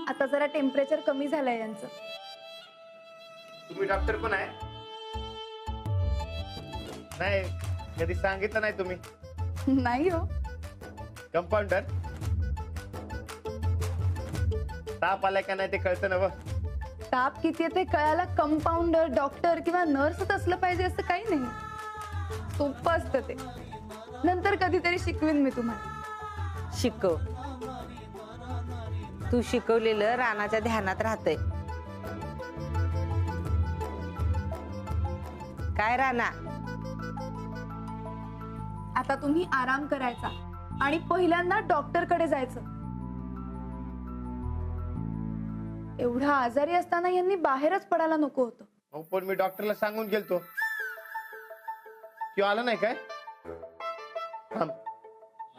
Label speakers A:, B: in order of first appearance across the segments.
A: आता जरा टेम्परेचर कमी झालंय यांचं.
B: तुम्ही डॉक्टर पण आहे? नाही, कधी सांगितलं नाही तुम्ही.
A: नाही हो.
B: कंपाऊंडर? ताप आलाय का नाही ते कळतं ना.
A: ताप किती ते कळायला कंपाऊंडर, डॉक्टर किंवा नर्सच असलं पाहिजे असं काही नाही. सोपं असतं ते. नंतर कधीतरी शिकवीन मी तुम्हाला.
C: शिकव. तू शिकवलेलं रानाच्या ध्यानात राहतंय. काय राणा?
A: आता तुम्ही आराम करायचा आणि पहिल्यांदा डॉक्टर कडे जायचं. एवढा आजारी असताना यांनी बाहेरच पडायला नको होतं.
B: हो, पण मी डॉक्टरला सांगून गेलतो. किंवा आला नाही काय?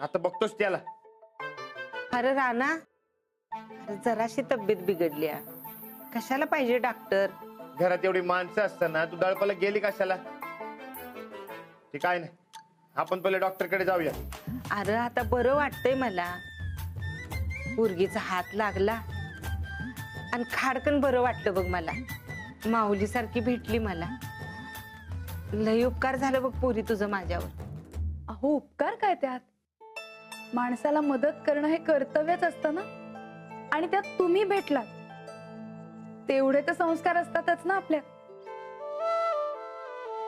B: आता बघतोच त्याला.
C: अरे राणा, जराशी तब्येत बिघडली. कशाला पाहिजे डॉक्टर?
B: घरात एवढी माणसं असताना तू दळपाला गेली कशाला? ते काय नाही, आपण पहिले डॉक्टर कडे जाऊया.
C: अरे आता बरं वाटतंय मला. पोरगीचा हात लागला आणि खाडकन बरं वाटलं बघ मला. माऊली सारखी भेटली मला. लय उपकार झालं बघ पोरी तुझं माझ्यावर.
A: अहो, उपकार काय त्यात? माणसाला मदत करणं हे कर्तव्यच असतं ना. आणि त्यात तुम्ही भेटलात, तेवढे तर संस्कार असतातच ना आपल्यात.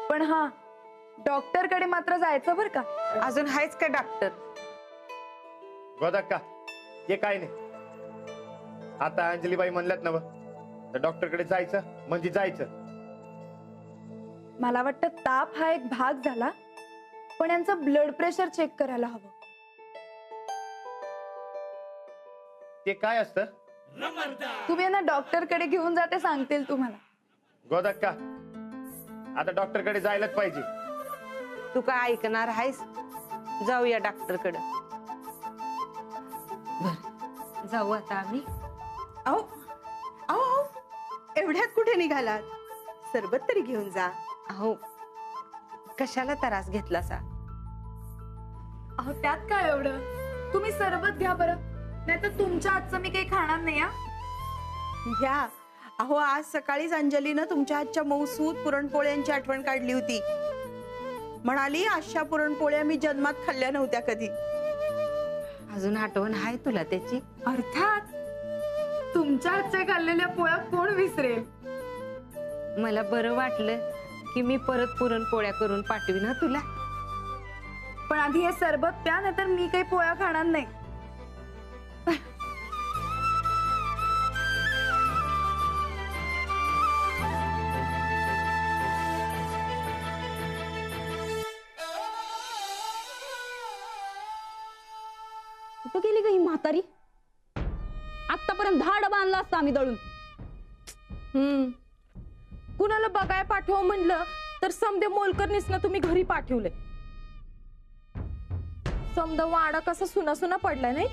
A: पण हा, डॉक्टर कडे मात्र जायचं बर का.
C: अजून आहेच का डॉक्टर?
B: गोदाक्का, हे काय नाही. आता अंजलीबाई म्हणल्यात ना, तर डॉक्टर कडे जायचं म्हणजे जायचं.
A: मला वाटतं ताप हा एक भाग झाला, पण यांचं ब्लड प्रेशर चेक करायला हवं.
B: ते काय असतं?
A: तुम्ही यांना डॉक्टर कडे घेऊन जाते सांगतील तुम्हाला.
B: गोदाक्का, आता डॉक्टर कडे जायलाच पाहिजे.
C: तू काय ऐकणार आहेस? जाऊया डॉक्टर कडे. जाऊ आता आम्ही.
D: अहो अहो, एवढ्यात कुठे निघालात? सरबत तरी घेऊन जा.
C: अहो, कशाला त्रास घेतला सा?
A: अहो, त्यात काय एवढं? तुम्ही सरबत घ्या बरं, नाही तर तुमच्या हातचं मी काही खाणार नाही.
D: घ्या. अहो, आज सकाळीच अंजलीनं तुमच्या हातच्या मऊसूत पुरणपोळ्यांची आठवण काढली होती. म्हणाली, अशा पुरणपोळ्या मी जन्मात खाल्ल्या नव्हत्या कधी.
C: अजून आठवण आहे तुला त्याची?
A: अर्थात. तुमच्या हातच्या खाल्लेल्या पोळ्या कोण विसरेल?
C: मला बरं वाटलं की मी परत पुरणपोळ्या करून पाठवीन तुला.
A: पण आधी हे सरबत प्या, नाही तर मी काही पोळ्या खाणार नाही.
E: कुठं गेली ग ही म्हातारी? आतापर्यंत 10 डबा आणला असता आम्ही दळून.
F: कुणाला बघाय पाठव म्हणलं तर समदे मोलकरनीच ना तुम्ही घरी पाठवले. समदा वाडा कसा सुना सुना पडलाय नाही.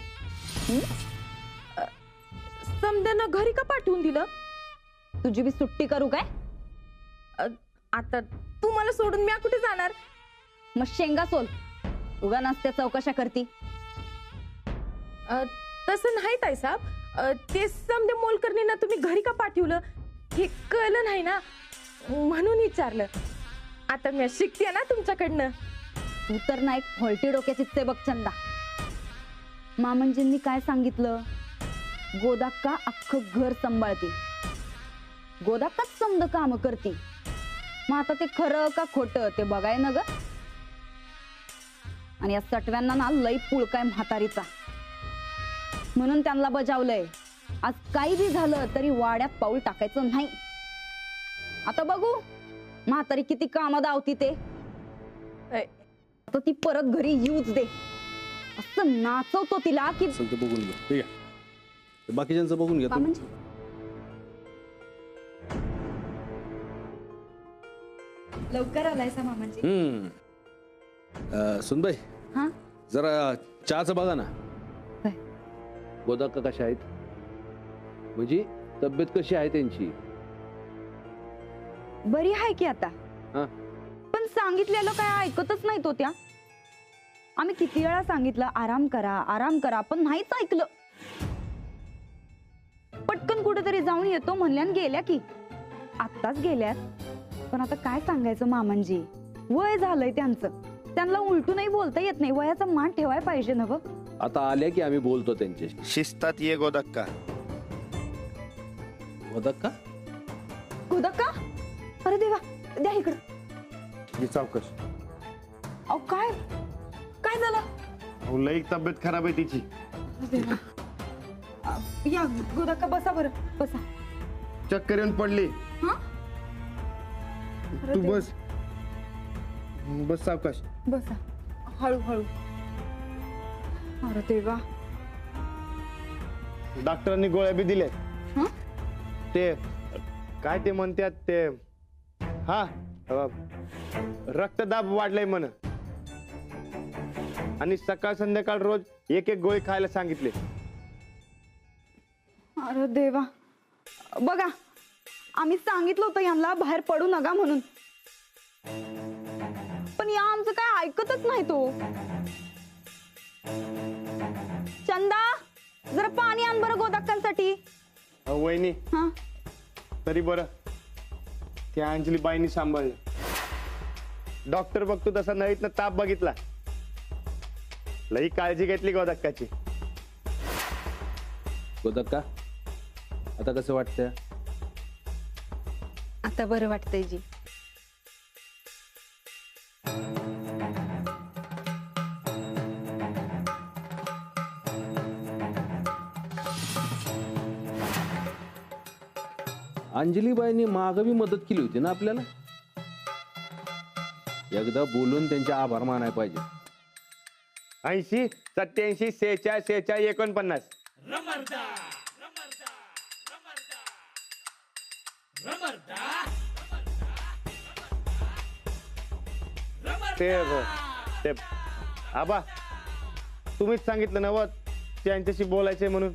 F: समद्यानं घरी का पाठवून दिलं?
E: तुझी बी सुट्टी करू काय?
F: आता तू मला सोडून मी कुठे जाणार?
E: मग शेंगा सोल. उगा नसत्या चौकशा करती.
F: तसं नाही ताई साहेब. ते समदे मोलकरनींना तुम्ही घरी का पाठवलं हे कळलं नाही ना, म्हणून विचारलं. आता मी शिकते ना तुमच्याकडनं.
E: तू तर ना एक फॉल्टी डोक्याची ते बघ चंदा. मामंजींनी काय सांगितलं? गोदाक्का अख्खं घर सांभाळती, गोदाक्काच समद काम करती. मग आता ते खरं का खोटं ते बघाय ना ग. आणि या सटव्यांना ना लई पुळकाय म्हातारीचा, म्हणून त्यांना बजावलंय, आज काही बी झालं तरी वाड्यात पाऊल टाकायचं नाही. आता बघू म्हातारी किती कामं दावती ते. आता ती परत घरी येऊच दे. असं नाचवतो तिला की
G: बघून घ्या. ठीक आहे, बाकीच्यांचं बघून घ्या.
E: म्हणजे
A: लवकर आलायसा मामांजी.
G: सुनबाई,
E: हा
G: जरा चहाचं बघा ना.
E: काय?
G: गोदाक्का कशा आहेत, म्हणजे तब्येत कशी आहे त्यांची?
E: बरी आहे की आता.
G: हा,
E: पण सांगितलेलं काय ऐकतच नाही तो त्या. आम्ही किती वेळा सांगितलं आराम करा आराम करा, पण नाहीच ऐकलं. पटकन कुठेतरी जाऊन येतो म्हणल्यान गेल्या की आत्ताच गेल्यात. पण आता काय सांगायचं मामांजी, वय झालंय त्यांचं, त्यांना उलटूनही बोलता येत नाही. वयाचा मान ठेवाय पाहिजे ना ग.
G: आता आल्या की आम्ही बोलतो त्यांच्याशी.
B: शिस्तात ये गोदक्का.
G: गोदक्का
E: गोदक्का, अरे देवा, द्या इकडं.
B: ही चौकश.
E: अहो काय काय झालं?
B: अहो, लई तब्येत खराब आहे तिची.
E: देवा. या गोदक्का, बसा बरं, बसा.
B: चक्कर येऊन पडली.
E: हा?
B: तू बस बस सावकाश.
E: बसा, हळूहळू. अरे देवा.
B: डॉक्टरांनी गोळ्या बी दिल्या.
E: हं?
B: ते काय ते म्हणतात ते, हा रक्तदाब वाढलाय म्हण, आणि सकाळ संध्याकाळ रोज एक एक गोळी खायला सांगितले.
E: अरे देवा. बघा, आम्ही सांगितलं होतं यांना बाहेर पडू नका म्हणून, पण या आमचं काय ऐकतच नाही तो. चंदा, जरा पाणी आण बरं गोदक्कांसाठी.
B: वहिनी,
E: हा,
B: तरी बरं त्या अंजली बाईंनी सांभाळलं. डॉक्टर बघतो तसा नळीतनं ताप बघितला. लई काळजी घेतली गोदक्काची.
G: गोदक्का, आता कसं वाटतंय?
C: आता बरं वाटतंय जी.
G: अंजलीबाईंनी माग बी मदत केली होती ना आपल्याला. एकदा बोलून त्यांचे आभार मानाय पाहिजे.
B: 80 87 46 46 49. ते आबा, तुम्हीच सांगितलं नव त्यांच्याशी बोलायचंय म्हणून.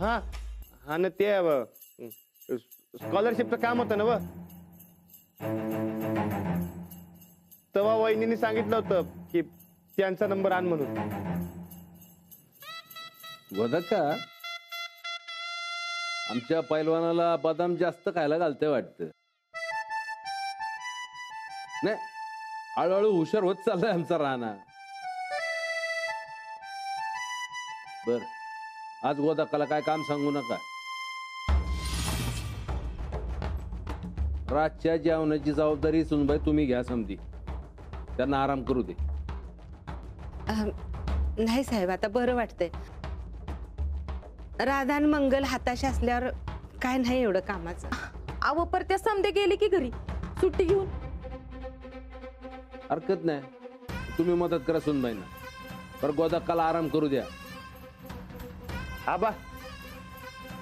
B: हा हा ना, ते स्कॉलरशिपचं काम होतं ना व. तेव्हा वहिनीने सांगितलं होतं की त्यांचा नंबर आण म्हणून.
G: गोदक्का, आमच्या पैलवानाला बदाम जास्त खायला घालतंय वाटतं. नाही, हळूहळू हुशार होत चाललाय आमचा राणा. बर, आज गोदक्काला काय काम सांगू नका. रातच्या जेवणाची जबाबदारी सुनबाई तुम्ही घ्या समधी. त्यांना आराम करू दे.
C: नाही साहेब, आता बरं वाटतंय. राधान मंगल हाताशी असल्यावर काय नाही एवढं कामाचं.
F: अहो पर त्या समदे गेली की घरी सुट्टी घेऊन.
G: हरकत नाही, तुम्ही मदत करा सुनबाईंना. पर गोदक्काला आराम करू द्या.
B: आबा,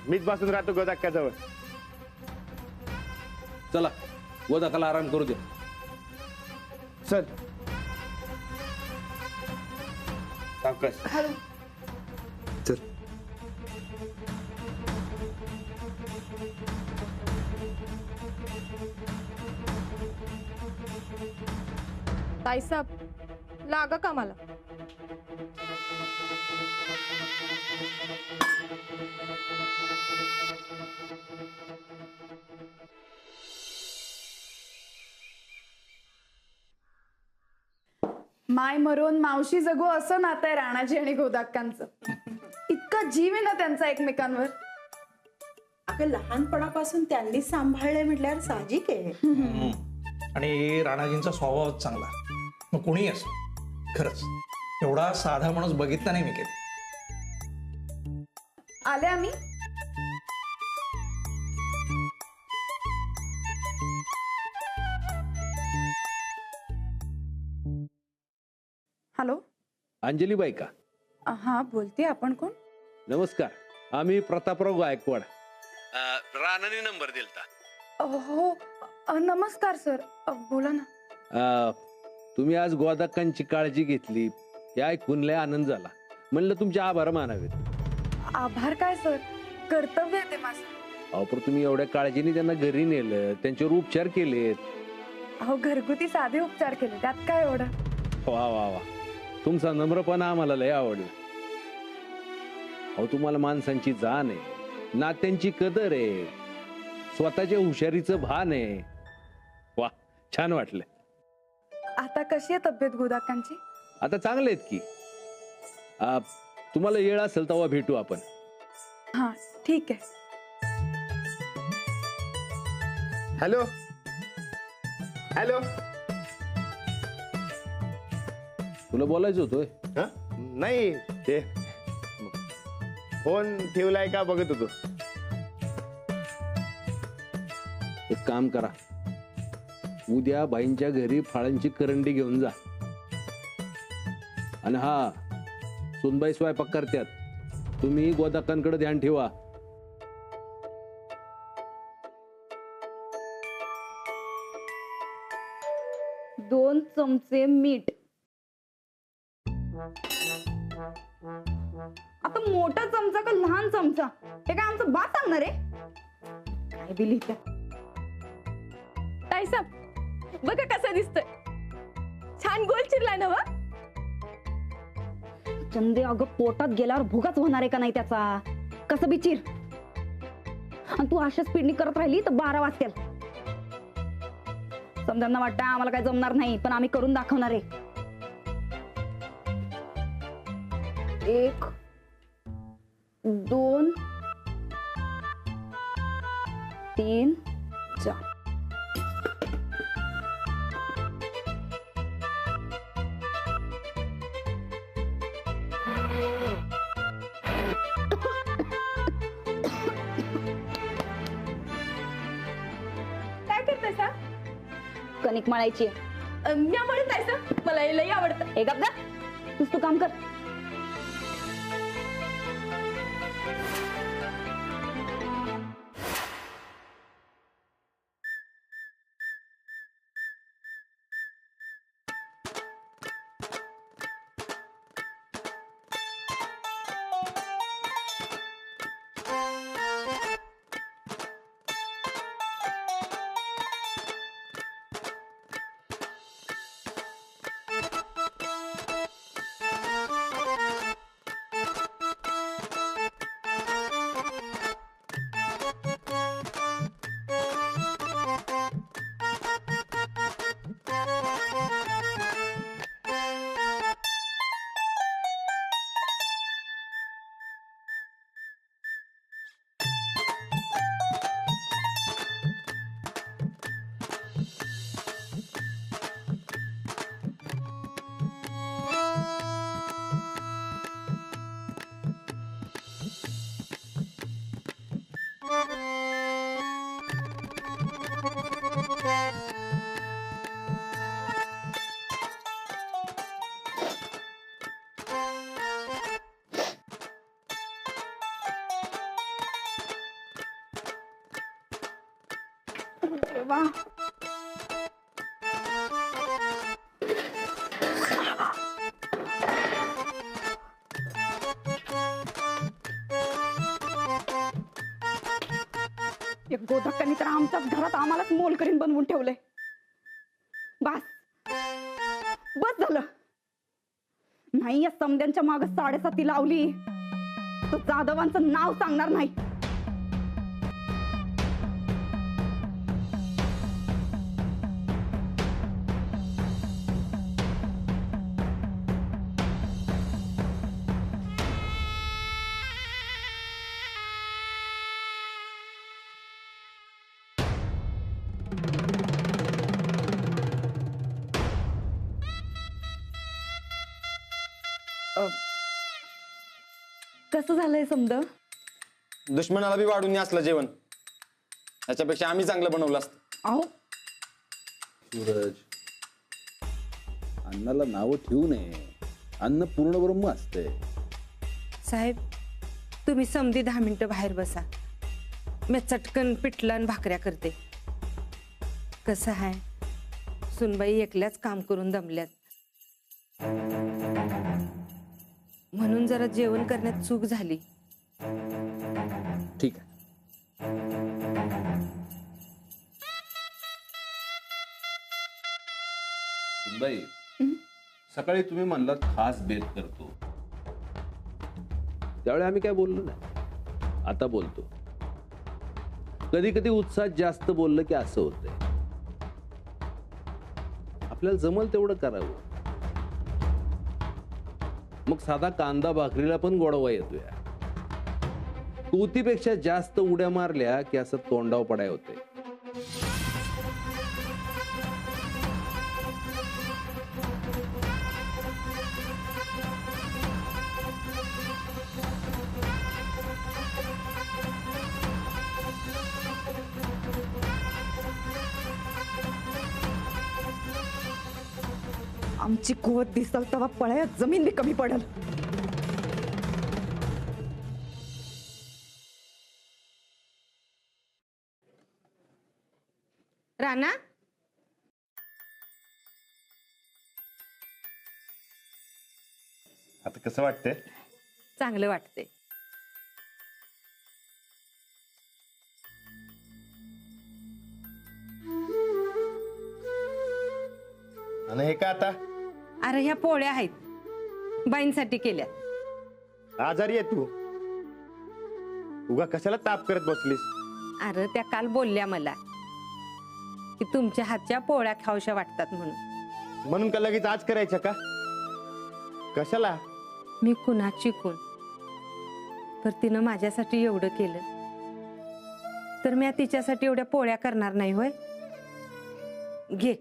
B: मीच बसून राहतो गोदक्काजवळ.
G: चला, गोदक्काला आराम करू द्या.
B: चल सावकाश. चल.
F: ताईसाब, लागा कामाला.
A: माय मरून मावशी जगू असं नातं आहे राणाजी आणि गोदाक्कांचं. इतका जीव आहे ना त्यांचा एकमेकांवर.
D: अगं, लहानपणापासून त्यांनी सांभाळले म्हटल्यावर साहजिक आहे.
H: आणि राणाजींचा स्वभावच चांगला. मग कोणी असो, खरंच एवढा साधा माणूस बघितला नाही मी कधी.
A: आले आम्ही. हॅलो.
G: अंजलीबाई का?
A: हा, बोलते. आपण कोण?
G: नमस्कार, आम्ही प्रतापराव गायकवाड. राणाने नंबर दिलता.
A: हो, नमस्कार सर. बोला ना.
G: तुम्ही आज गोदक्कांची काळजी घेतली, हे ऐकून लय आनंद झाला. म्हणलं तुमचे आभार मानावेत.
A: आभार काय सर, कर्तव्य आहे ते माझं.
G: अहो, पण तुम्ही एवढ्या काळजीने त्यांना घरी नेलं, त्यांच्यावर उपचार केलेत.
A: अहो, घरगुती साधे उपचार केले, त्यात काय एवढं.
G: वा वा वा, तुमचा नम्रपणा आम्हाला लय आवडला. अहो तुम्हाला माणसांची जाण आहे, नात्यांची कदर आहे, स्वतःच्या हुशारीचं भान आहे. वा, छान वाटलं.
A: आता कशी आहे तब्येत गोदाकांची?
G: आता चांगले आहेत की. तुम्हाला येळ असेल तेव्हा भेटू आपण.
A: हा ठीक आहे.
B: Hello hello.
G: तुला बोलायचं होतं होय?
B: हा? नाही ते फोन ठेवलाय का बघत होतो.
G: एक काम करा, उद्या बाईंच्या घरी फळांची करंडी घेऊन जा. आणि हा, सुनबाई स्वयंपाक करत्यात, तुम्ही गोदाकांकडे ध्यान ठेवा.
E: दोन चमचे मीठ. आता मोठा चमचा का लहान चमचा हे काय आमचं बा सांगणार आहे? काय दिली त्या
F: ताईसाब बघा कसं दिसतंय, छान गोल चिरलाय ना वा.
E: चंदे, अगं पोटात गेल्यावर भुगाच होणार आहे का नाही त्याचा? कसं बिचीर. आणि तू अशाच पिडणी करत राहिली तर 12 वाजतील. समजांना वाटतं आम्हाला काय जमणार नाही, पण आम्ही करून दाखवणार आहे. 1 2 3 4.
F: काय करताय सा?
E: कणिक मळायची.
F: मी आवडत ताईसाब, मला हे लई आवडतं.
E: हे गप जा, तू काम कर. देवा. एक गोधक्कानी तर आमच्याच घरात आम्हालाच मोलकरीण बनवून ठेवलंय. बस बस झालं. नाही या समद्यांच्या माग 7.5 लावली तर जाधवांचं नाव सांगणार नाही. कसं झालंय समद?
B: दुश्मनाला बी वाढून असलं जेवण, त्याच्यापेक्षा आम्ही चांगलं बनवलं असतं.
E: अहो
G: सूरज, अन्नाला नाव ठेवू नये. अन्न पूर्ण ब्रह्म असते.
C: साहेब, तुम्ही समधी 10 मिनिटं बाहेर बसा. मी चटकन पिठलं आणि भाकऱ्या करते. कसं आहे, सुनबाई एकल्याच काम करून दमल्यात, म्हणून जरा जेवण करण्यात चूक झाली.
G: ठीक आहे. बाई, सकाळी तुम्ही म्हणलात खास बेत करतो. त्यावेळी आम्ही काय बोललो नाही. आता बोलतो. कधी कधी उत्साहात जास्त बोललं की असं होतंय. आपल्याला जमल तेवढं करावं. मग साधा कांदा भाकरीला पण गोडवा येतोय. तुतीपेक्षा जास्त उड्या मारल्या की असं तोंडाव पडाय होते.
E: आमची कुवत दिसल तेव्हा पळ्यात जमीन बी कमी पडल.
C: राणा,
B: आता कसं वाटतंय?
C: चांगलं वाटतंय.
B: आणि हे का आता?
C: अरे ह्या पोळ्या आहेत, बाईंसाठी केल्या.
B: आजारी आहे तू? उगा कशाला ताप करत बसलीस?
C: अरे त्या काल बोलल्या मला की तुमच्या हातच्या पोळ्या खाऊशा वाटतात म्हणून.
B: म्हणून का लगेच आज करायच्या का? कशाला?
C: मी कुणाची कोण, तर तिनं माझ्यासाठी एवढं केलं, तर मी तिच्यासाठी एवढ्या पोळ्या करणार नाही होय. घे.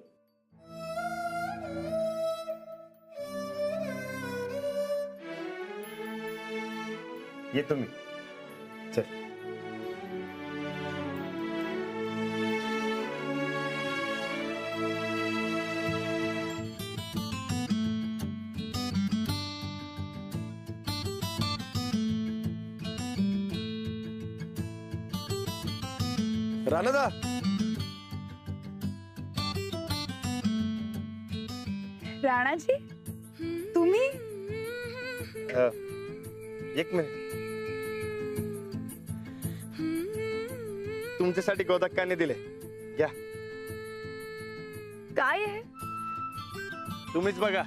B: येतो मी. चल. राणादा,
A: राणाजी तुम्ही?
B: एक मिनिट. तुमच्यासाठी गोदक्काने दिले, घ्या.
A: काय आहे?
B: तुम्हीच बघा.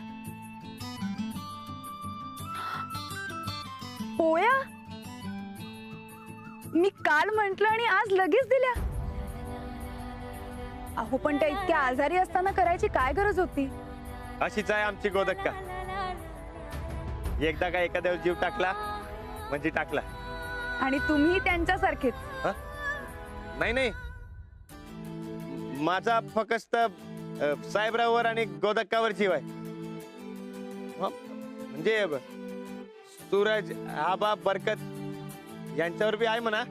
A: पोळ्या? मी काल म्हंटल आणि आज लगेच दिल्या. अहो पण त्या इतक्या आजारी असताना करायची काय गरज होती?
B: अशीच आहे आमची गोदक्का. एकदा का एखाद्यावर जीव टाकला म्हणजे टाकला.
A: आणि तुम्ही त्यांच्यासारखेच.
B: नाही नाही, माझा फक्त साहेबरावर आणि गोदक्कावर जीव आहे. म्हणजे सूरज, आबा, बरकत यांच्यावर बी आहे म्हणा.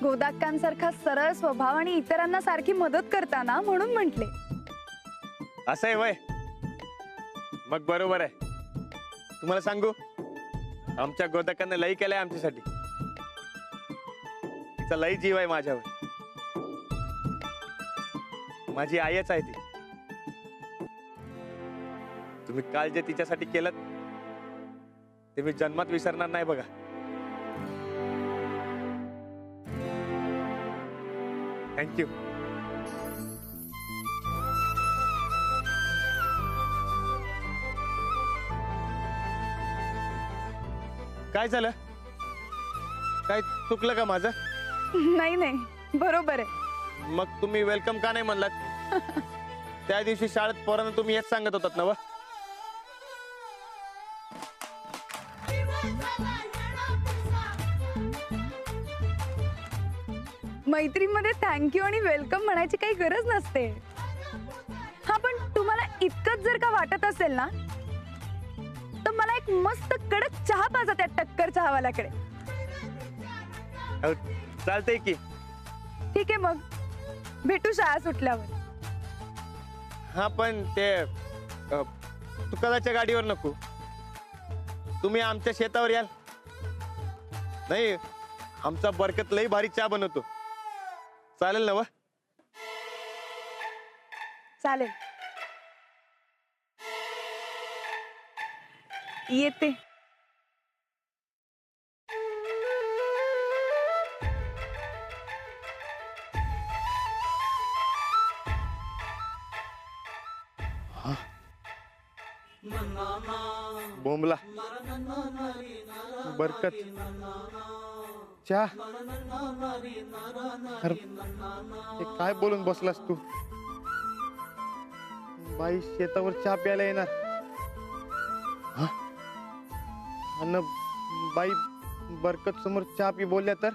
A: गोदाक्कांसारखा सरळ स्वभाव आणि इतरांना सारखी मदत करताना म्हणून म्हंटले.
B: असं आहे वय? मग बरोबर आहे. तुम्हाला सांगू, आमच्या गोदक्कांना लई केलंय आमच्यासाठी. तिचा लई जीव आहे माझ्यावर. माझी आईच आहे ती. तुम्ही काल जे तिच्यासाठी केलं ते मी जन्मात विसरणार नाही बघा. थँक्यू. काय झालं? काय चुकलं का माझं?
A: नाही नाही, बरोबर आहे.
B: मग तुम्ही वेलकम का नाही म्हणलात? त्या दिवशी शाळेत पोरांना तुम्ही हेच सांगत होतात ना व?
A: मैत्रीमध्ये थँक्यू आणि वेलकम म्हणायची काही गरज नसते. हा पण तुम्हाला इतकंच जर का वाटत असेल ना, तर मला एक मस्त कडक चहा पाजा त्या टक्कर चहावाल्याकडे.
B: चालतंय की.
A: ठीक आहे, मग भेटू शाळा सुटल्यावर.
B: हा पण ते तुकादाच्या गाडीवर नको. तुम्ही आमच्या शेतावर याल. नाही, आमचा बरकत लई भारी चहा बनवतो. चालेल ना व?
A: चालेल, येते.
B: बोंबला बरकत चहा. अरे हे काय बोलून बसलास तू? बाई शेतावर चहा प्यायला येणार हा? अन बाई बरकत समोर चहा पी बोलल्या तर